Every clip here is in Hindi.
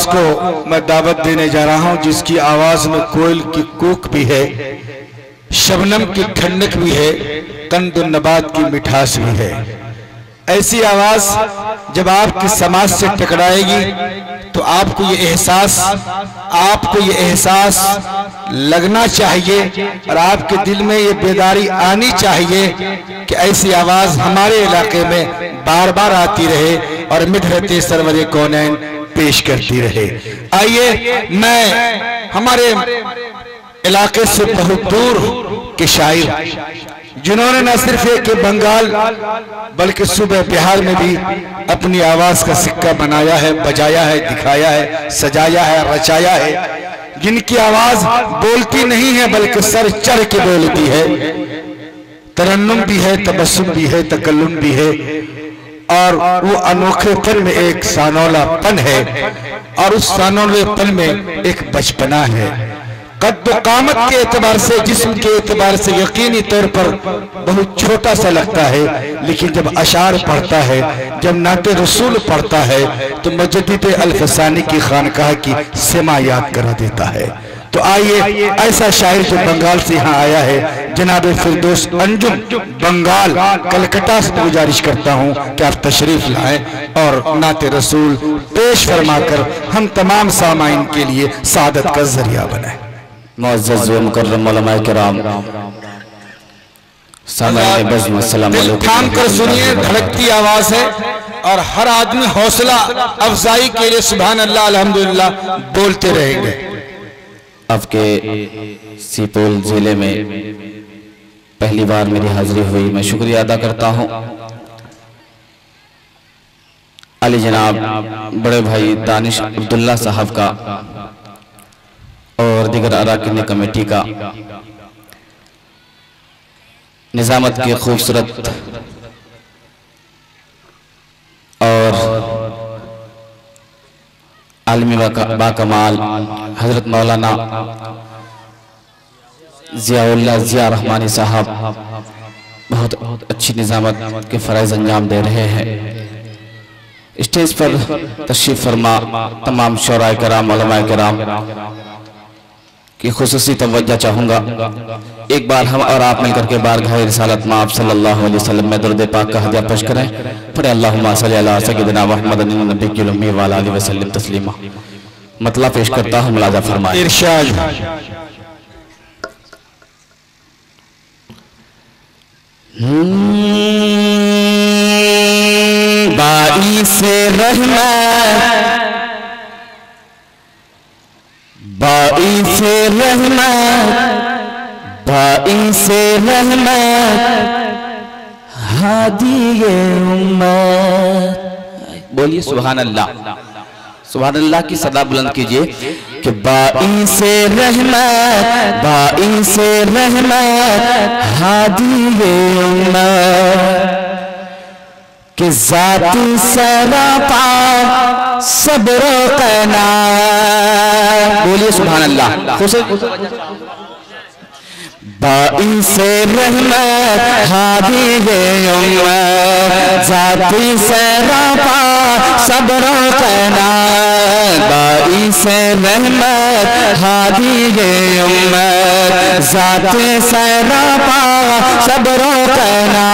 आवाज को मैं दावत देने जा रहा हूं, जिसकी आवाज में कोयल की कूक भी है, शबनम की ठंडक भी है, कंद नबात की मिठास भी है। ऐसी आवाज जब आपकी समाज से टकराएगी तो आपको ये एहसास लगना चाहिए और आपके दिल में ये बेदारी आनी चाहिए कि ऐसी आवाज हमारे इलाके में बार बार आती रहे और मिठरते सरवरे कौनैन पेश करती रहे। आइए मैं हमारे इलाके से बहुत दूर के शायर जिन्होंने न सिर्फ एक बंगाल बल्कि सूबे बिहार में भी अपनी आवाज का सिक्का बनाया है, बजाया है, दिखाया है, सजाया है, रचाया है, जिनकी आवाज बोलती नहीं है बल्कि सर चढ़ के बोलती है। तरन्नुम भी है, तबस्सुम भी है, तकल्लुम भी है और वो अनोखेपन में एक सानौलापन है और उस सानौलेपन में एक बचपना है। कद कामत के एतबार से, जिस्म के एतबार से यकीनी तौर पर बहुत छोटा सा लगता है, लेकिन जब अशार पढ़ता है, जब नाते रसूल पढ़ता है तो मुजद्दिद अल-फसानी की खानकाह की सिमा याद करा देता है। तो आइए ऐसा शायर जो बंगाल से यहाँ आया है, जनाब फिरदौस अंजुम बंगाल कलकत्ता से गुजारिश करता हूँ कि आप तशरीफ लाएं और नाते रसूल पेश फरमाकर हम तमाम सामाइन के लिए सादत का जरिया बनाए। मुअज़्ज़ज़ व मुकर्रम उलमाए किराम, सामाईन बज़्म, अस्सलाम वालेकुम। थाम कर सुनिए, धड़कती आवाज है और हर आदमी हौसला अफजाई के लिए सुभान अल्लाह अल्हम्दुलिल्लाह बोलते रहेंगे। आपके सीपोल जिले में पहली बार मेरी हाजिरी हुई, मैं शुक्रिया अदा करता हूँ। अली जनाब बड़े भाई दानिश अब्दुल्ला साहब का और दीगर अराकीन कमेटी का निजामत की खूबसूरत और आलमी बाकमाल हजरत मौलाना ज़ियाउल्लाह ज़िया रहमानी साहब बहुत अच्छी निजामत के फ़राइज़ अंजाम दे रहे हैं। स्टेज पर तशरीफ़ फरमा तमाम शोराए कराम, उलमाए कराम की खुसूसी तवज्जो चाहूँगा। एक बार हम और आप मिलकर के बारगाह रिसालत में आप सल्लल्लाहु अलैहि वसल्लम में दुरूद पाक का हदिया पेश करें। पढ़े अल्लाहुम्मा सल्ली अला सय्यिदिना मुहम्मदिन नबिय्यिल उम्मी व अला आलिहि वसल्लम तस्लीमा। मतलब पेश करता हूँ, मुलाजा फरमाएं। इरशाद बाईसे रहमत, बाईसे रहमत, बाईसे रहमत हादिए उम्मत। बोलिए सुभान अल्लाह, सुभान अल्लाह की सदा बुलंद कीजिए कि बाईसे रहमत, बाईसे रहमत हादिए उम्मत कि ज़ाती सरापा सब्र कना। बोलिए सुभान अल्लाह। बाईसे रहमत हादिए उम्मत, ज़ाती सरापा सब्र कना। बाईसे रहमत हादिए उम्मत, ज़ाती सरापा सब्र कना।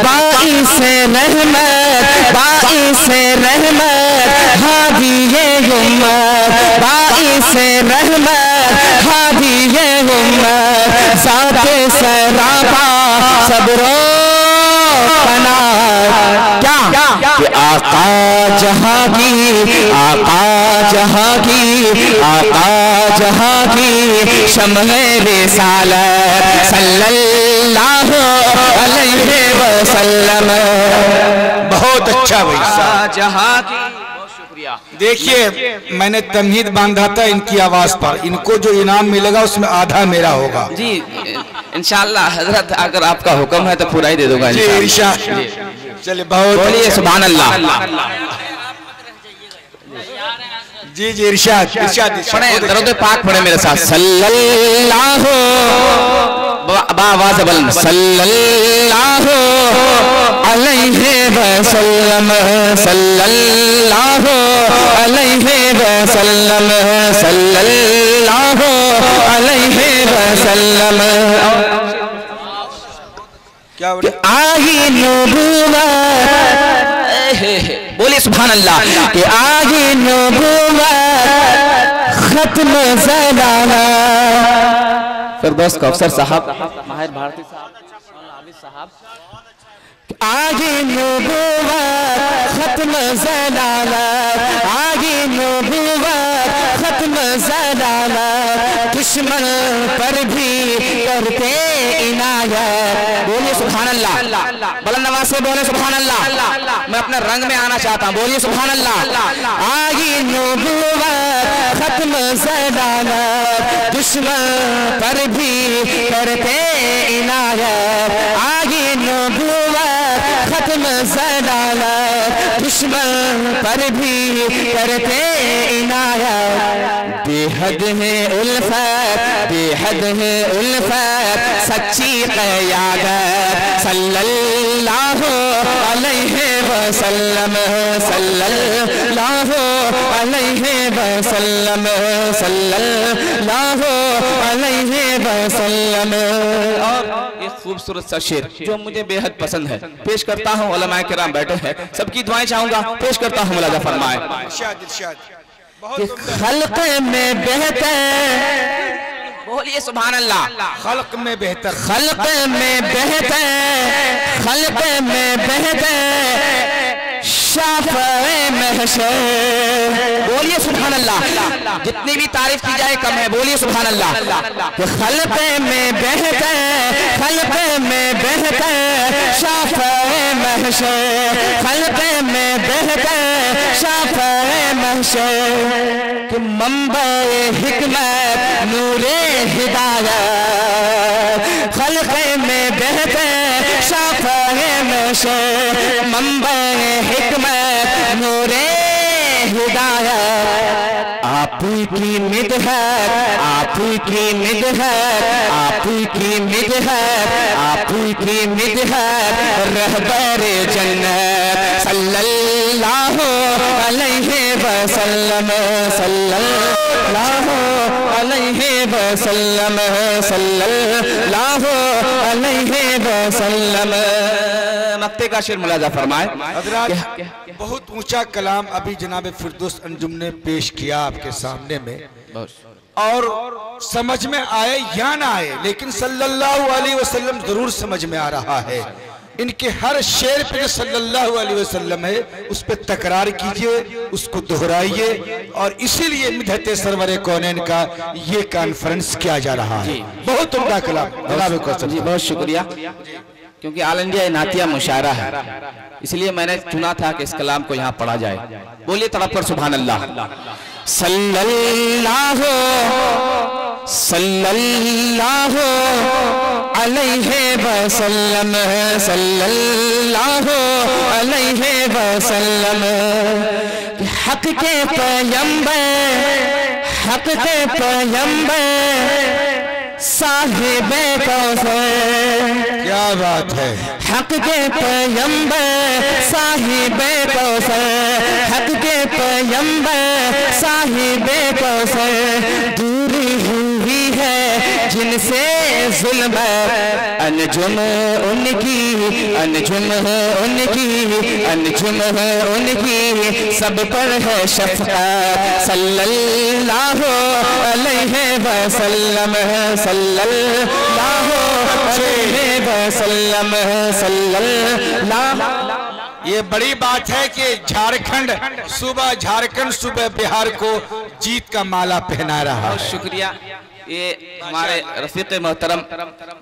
बाईसे रहमत, बाईसे रहमत हादिए उम्मत, बाईसे रहमत हादिए उम्मत, ज़ाते सरापा सब्रो कना। क्या कि आका जहाँ की, आका जहाँ की, आका जहाँ की शम्ह-ए रिसालत सल्लल्लाहु अलैहि वसल्लम। बहुत अच्छा भाई जहाँ की, बहुत शुक्रिया। देखिए मैंने तमहीद बांधा था इनकी आवाज पर, इनको जो इनाम मिलेगा उसमें आधा मेरा होगा जी इंशाअल्लाह। हजरत अगर आपका हुक्म है तो पूरा ही दे दूंगा जी इरशाद। चलिए बहुत बोलिए सुभान अल्लाह। जी जी इरशाद इरशाद पढ़े, दरूद पाक पढ़े मेरे साथ। सल्लल्लाहु, आवाज़ बुलंद, सल्लल्लाहु अलैहि वसल्लम सल्लल्लाहु अलैहि वसल्लम सल्लल्लाहु अलैहि वसल्लम। क्या आई नबूवत, बोले सुभान अल्लाह, कि आई नबूवत खत्म ज़लाला। फिरदौस कौसर साहब, माहिर भारती साहब, आबिद साहब, आगे नबूवत खत्म ज़लाला, आगे नबूवत खत्म ज़लाला, दुश्मन पर भी करते इनायत। बोलिए सुभान अल्लाह, बुलंद आवाज़ से बोले सुभान अल्लाह। मैं अपने रंग में आना चाहता हूँ, बोलिए सुभान अल्लाह। आगे नबूवत खत्म ज़लाला, दुश्मन पर भी करते इनायत। आगे नबूवत खत्म ज़लाला, दुश्मन पर भी करते इनायत। बेहद है उल्फत, बेहद है उल्फत, सच्ची क़यादत सल्लल्लाहु अलैहि वसल्लम सल्लल्लाहु अलैहि वसल्लम सल्लल्लाहु अलैहि वसल्लम। और एक खूबसूरत सा शेर जो मुझे बेहद पसंद है, पेश करता हूँ। उलमाए किराम बैठे हैं, सबकी दुआएं चाहूंगा, पेश करता हूँ। मुलाजा फरमाए। खल्क में बेहतर, बोलिए सुभान अल्लाह। खल्क में बेहतर, खल्क में बेहतर, खल्क में बेहतर, शाफ़े महशर। बोलिए सुभान अल्लाह। जितनी भी तारीफ की जाए कम है, बोलिए सुभान अल्लाह। खल्क में बेहतर, खल्क में बेहतर, शाफ़े महशर, खल्क में बेहतर, शाफ़े महशर। कि मंबए हिकमत नूरे हिदायत, खल्क में बेहतर, शाफ़े महशर, मंबए हिकमत नूरे हिदायत। आपकी मिदहत, आपकी मिदहत, आपकी मिदहत, आपकी मिदहत, रहबर जन्नत सल्लल्लाहु अलैहि वसल्लम सल्लल्लाहु अलैहि वसल्लम सल्लल्लाहु अलैहि वसल्लम। मक्ते का शेर मुलाजा फरमाए। बहुत ऊंचा कलाम अभी जनाब फिरदौस अंजुम ने पेश किया आपके सामने में, और समझ में आए या ना आए, लेकिन सल्लल्लाहु अलैहि वसल्लम जरूर समझ में आ रहा है। इनके हर शेर पे सल्लल्लाहु अलैहि वसल्लम है, उस पे तकरार कीजिए, उसको दोहराइए, और इसीलिए मिदहत सरवर कौनैन का ये कॉन्फ्रेंस किया जा रहा है। बहुत उम्दा कलाम जनाब कौसर जी, बहुत शुक्रिया। क्योंकि ऑल इंडिया नातिया मुशायरा है, इसलिए मैंने चुना था कि इस कलाम को यहाँ पढ़ा जाए। बोलिए तड़प कर सुभान अल्लाह। सल्लल्लाहु सल्लल्लाहु अलैहि वसल्लम सल्लल्लाहु अलैहि वसल्लम। हक के पैगंबर, हक के पैगंबर, साहिबे कौसर। क्या बात है। हक के पैगंबर, साहिबे कौसर, हक के पैगंबर, साहिबे कौसर। दूरी हुई है जिनसे जुल्म, अनजुम उनकी, अनजुम उनकी, अनजुम उनकी, सब पर है शफ़क़त सल्लल्लाहु अलैहि वसल्लम सल्लल्लाहु अलैहि वसल्लम सल्लल्लाहु। ये बड़ी बात है कि झारखंड सुबह बिहार को जीत का माला पहना रहा है। शुक्रिया। ये हमारे रफीक मोहतरम,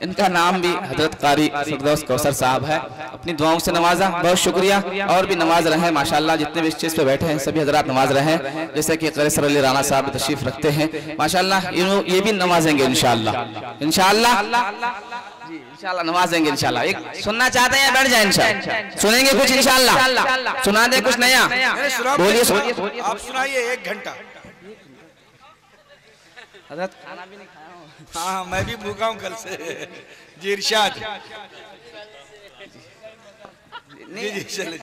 इनका नाम भी हजरत कारी फिरदौस कौसर साहब है, अपनी दुआओं से नवाजा। बहुत शुक्रिया। और भी नवाज रहे हैं माशाल्लाह, जितने भी स्टेज पे बैठे हैं सभी हजरात नवाज रहे हैं। जैसे कि क़री सर अली राना साहब तशरीफ रखते हैं माशाल्लाह, ये भी नवाजेंगे इंशाअल्लाह, इंशाअल्लाह जी, इंशाअल्लाह नवाजेंगे इंशाअल्लाह। एक सुनना चाहते हैं, बैठ जाए इंशाअल्लाह, सुनेंगे कुछ इंशाअल्लाह, सुना दे कुछ नया। बोलिए, आप सुनाइए 1 घंटा। हजरत खाना भी नहीं खाया हूँ। हाँ मैं भी भूखा हूँ कल से। जी इरशाद। जी जी चले।